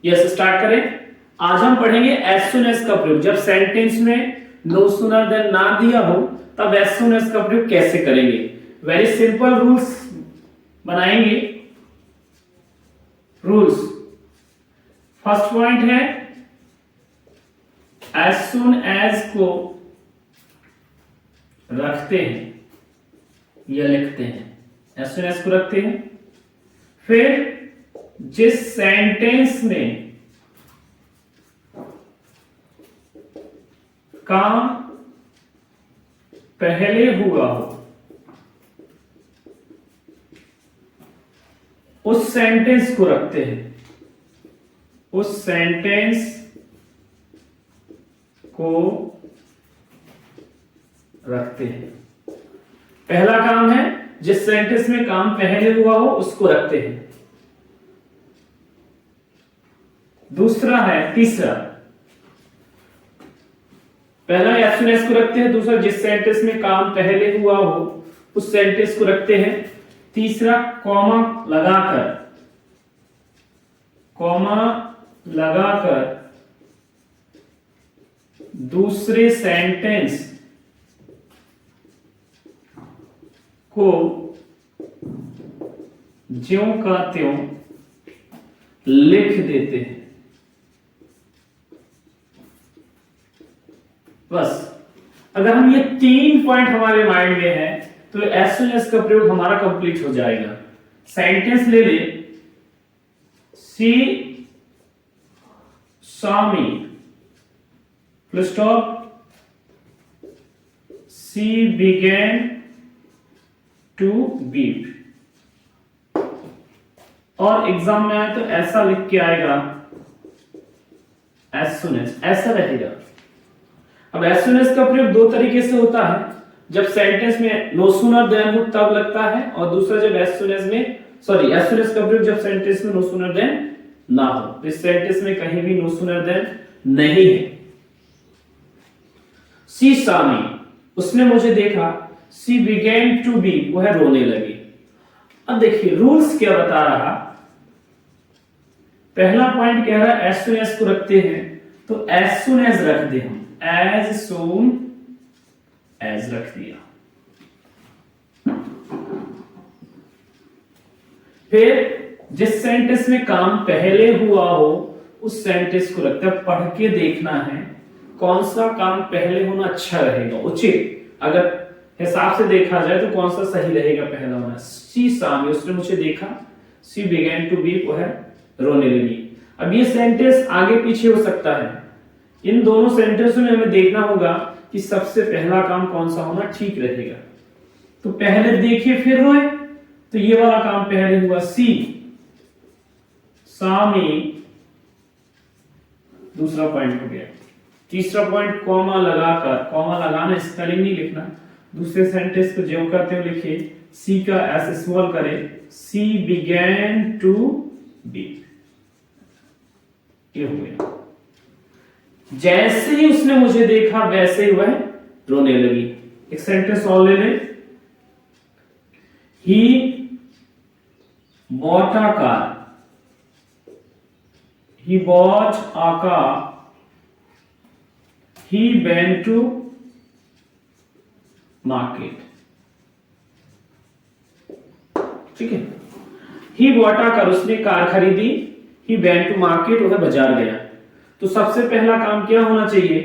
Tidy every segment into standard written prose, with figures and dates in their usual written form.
Yes, start करें। आज हम पढ़ेंगे एज सुन एज का प्रयोग। जब सेंटेंस में नो सूनर देन ना दिया हो तब एज सुन एज का प्रयोग कैसे करेंगे। वेरी सिंपल रूल्स बनाएंगे। रूल्स, फर्स्ट पॉइंट है एज सुन एज को रखते हैं या लिखते हैं। एज सुन एज को रखते हैं, फिर जिस सेंटेंस में काम पहले हुआ हो उस सेंटेंस को रखते हैं। उस सेंटेंस को रखते हैं। पहला काम है जिस सेंटेंस में काम पहले हुआ हो उसको रखते हैं। दूसरा है, तीसरा, पहला एज सुन एज को रखते हैं, दूसरा जिस सेंटेंस में काम पहले हुआ हो उस सेंटेंस को रखते हैं, तीसरा कॉमा लगाकर दूसरे सेंटेंस को ज्यों का त्यों लिख देते हैं। बस, अगर हम ये 3 पॉइंट हमारे माइंड में है तो एज सुन एज का प्रयोग हमारा कंप्लीट हो जाएगा। सेंटेंस ले ले, सी स्वामी full stop, she began to beat. और एग्जाम में आए तो ऐसा लिख के आएगा एज सुन एज, ऐसा रहेगा। अब एज सुन एज का प्रयोग 2 तरीके से होता है। जब सेंटेंस में नो सूनर देन हो तब लगता है, और दूसरा जब एज सुन एज में एज सुन एज का प्रयोग जब सेंटेंस में नो सूनर देन ना हो। इस सेंटेंस में कहीं भी नो सूनर देन नहीं है। सी सामी, उसने मुझे देखा, सी बिगेन टू बी, वह रोने लगी। अब देखिए रूल्स क्या बता रहा। पहला पॉइंट कह रहा है एज सुन एज को रखते हैं, तो एज सुन एज रख दे हम, एज सुन एज रख दिया। फिर जिस सेंटेंस में काम पहले हुआ हो उस सेंटेंस को रखते हैं। पढ़ के देखना है कौन सा काम पहले होना अच्छा रहेगा, उचित। अगर हिसाब से देखा जाए तो कौन सा सही रहेगा पहला होना। सी सामी, उसने मुझे देखा, सी बिगेन टू बी, वह रोने लगी। अब ये सेंटेंस आगे पीछे हो सकता है। इन दोनों सेंटेंसों में हमें देखना होगा कि सबसे पहला काम कौन सा होना ठीक रहेगा। तो पहले देखिए फिर रोए, तो ये वाला काम पहले हुआ, सी सामी, दूसरा पॉइंट हो गया। तीसरा पॉइंट कॉमा लगाकर, कॉमा लगाना स्पेलिंग नहीं लिखना, दूसरे सेंटेंस को ज्यों का त्यों लिखिए, सी का एस स्मॉल करे, सी बिगेन टू बी, ये हो गया। जैसे ही उसने मुझे देखा वैसे ही वह रोने लगी। एक सेंटेंस और ले ले, he bought a car, he bought a car, he went to market। ठीक है, he bought a car, उसने कार खरीदी, he went to market, वह बाजार गया। तो सबसे पहला काम क्या होना चाहिए,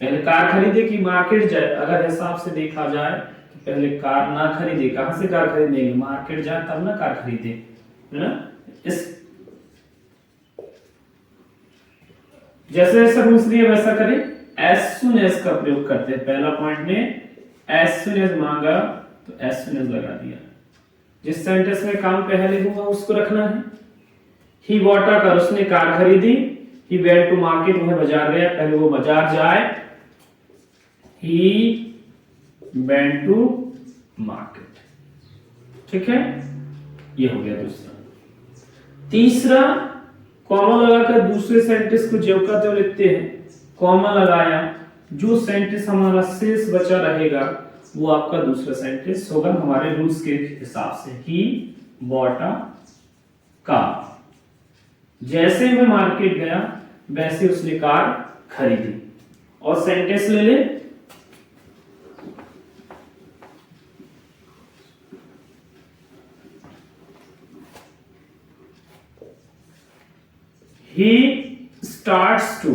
पहले कार खरीदे कि मार्केट जाए। अगर हिसाब से देखा जाए तो पहले कार ना खरीदे, कहां से कार खरीदेंगे, मार्केट जाए तब ना कार खरीदे, है ना। इस जैसे जैसे रूल्स दिए वैसा करें। एज सुन एज का प्रयोग करते हैं। पहला पॉइंट में एज सुन एज मांगा तो एज सुन एज लगा दिया। जिस सेंटेंस में काम पहले हुआ उसको रखना है। ही बॉट अ कार, उसने कार खरीदी, ही वेंट टू मार्केट, वह बाजार गया, पहले वो बाजार जाए, ही वेंट टू मार्केट। ठीक है, ये हो गया दूसरा। तीसरा, कॉमा लगाकर दूसरे सेंटेंस को ज्यों का त्यों लिखते हैं। कॉमा लगाया, जो सेंटेंस हमारा शेष बचा रहेगा वो आपका दूसरा सेंटेंस होगा हमारे रूल्स के हिसाब से। ही बॉट अ कार, जैसे मैं मार्केट गया वैसे उसने कार खरीदी। और सेंटेंस ले ले, he starts to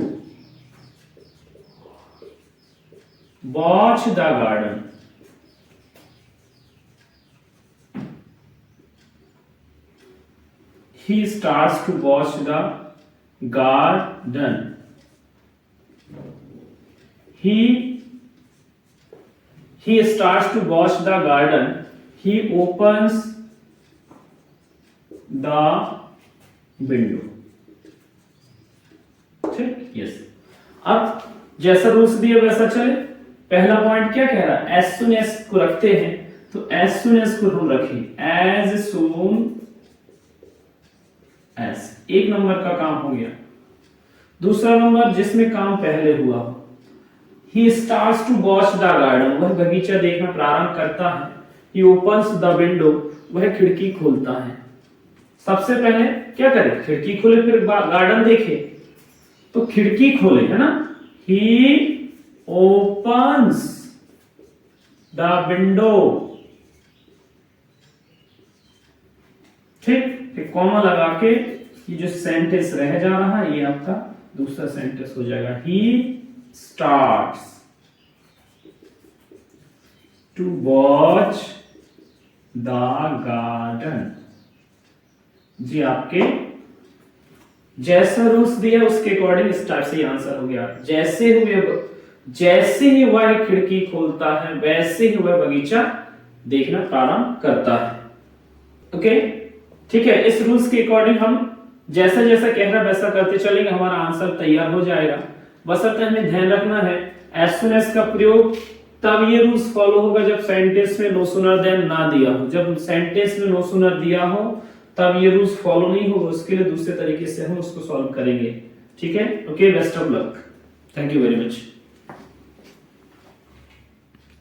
watch the garden. He starts to watch the garden. He starts to watch the garden. He opens the window. ठीक, यस। अब जैसा रूल्स दिया वैसा चले। पहला पॉइंट क्या कह रहा है, एज सुन एज को रखते हैं, तो एज सुन एज को हम रखें एज सुन एज, एक नंबर का काम हो गया। दूसरा नंबर जिसमें काम पहले हुआ हो, he starts to watch the garden, वह बगीचा देखना प्रारंभ करता है। ही ओपन्स द विंडो, वह खिड़की खोलता है। सबसे पहले क्या करे, खिड़की खोले फिर गार्डन देखे, तो खिड़की खोले है ना, ही opens the window। ठीक, फिर कॉमा लगा के ये जो सेंटेंस रह जा रहा है ये आपका दूसरा सेंटेंस हो जाएगा। he starts to watch the garden। जी आपके जैसा रूल्स दिया उसके अकॉर्डिंग इस टाइप से आंसर हो गया। जैसे ही वह खिड़की खोलता है वैसे ही वह बगीचा देखना प्रारंभ करता है। ओके, ठीक है। इस रूल्स के अकॉर्डिंग हम जैसा जैसा कह रहा वैसा करते चलेंगे, हमारा आंसर तैयार हो जाएगा। बशर्ते हमें ध्यान रखना है एज सुन एज का प्रयोग तब ये रूल्स फॉलो होगा जब सेंटेंस में नो सूनर देन ना दिया हो। जब सेंटेंस में नो सूनर दिया हो तब ये रूल्स फॉलो नहीं होगा, उसके लिए दूसरे तरीके से हम उसको सॉल्व करेंगे। ठीक है, okay, best of luck, thank you very much.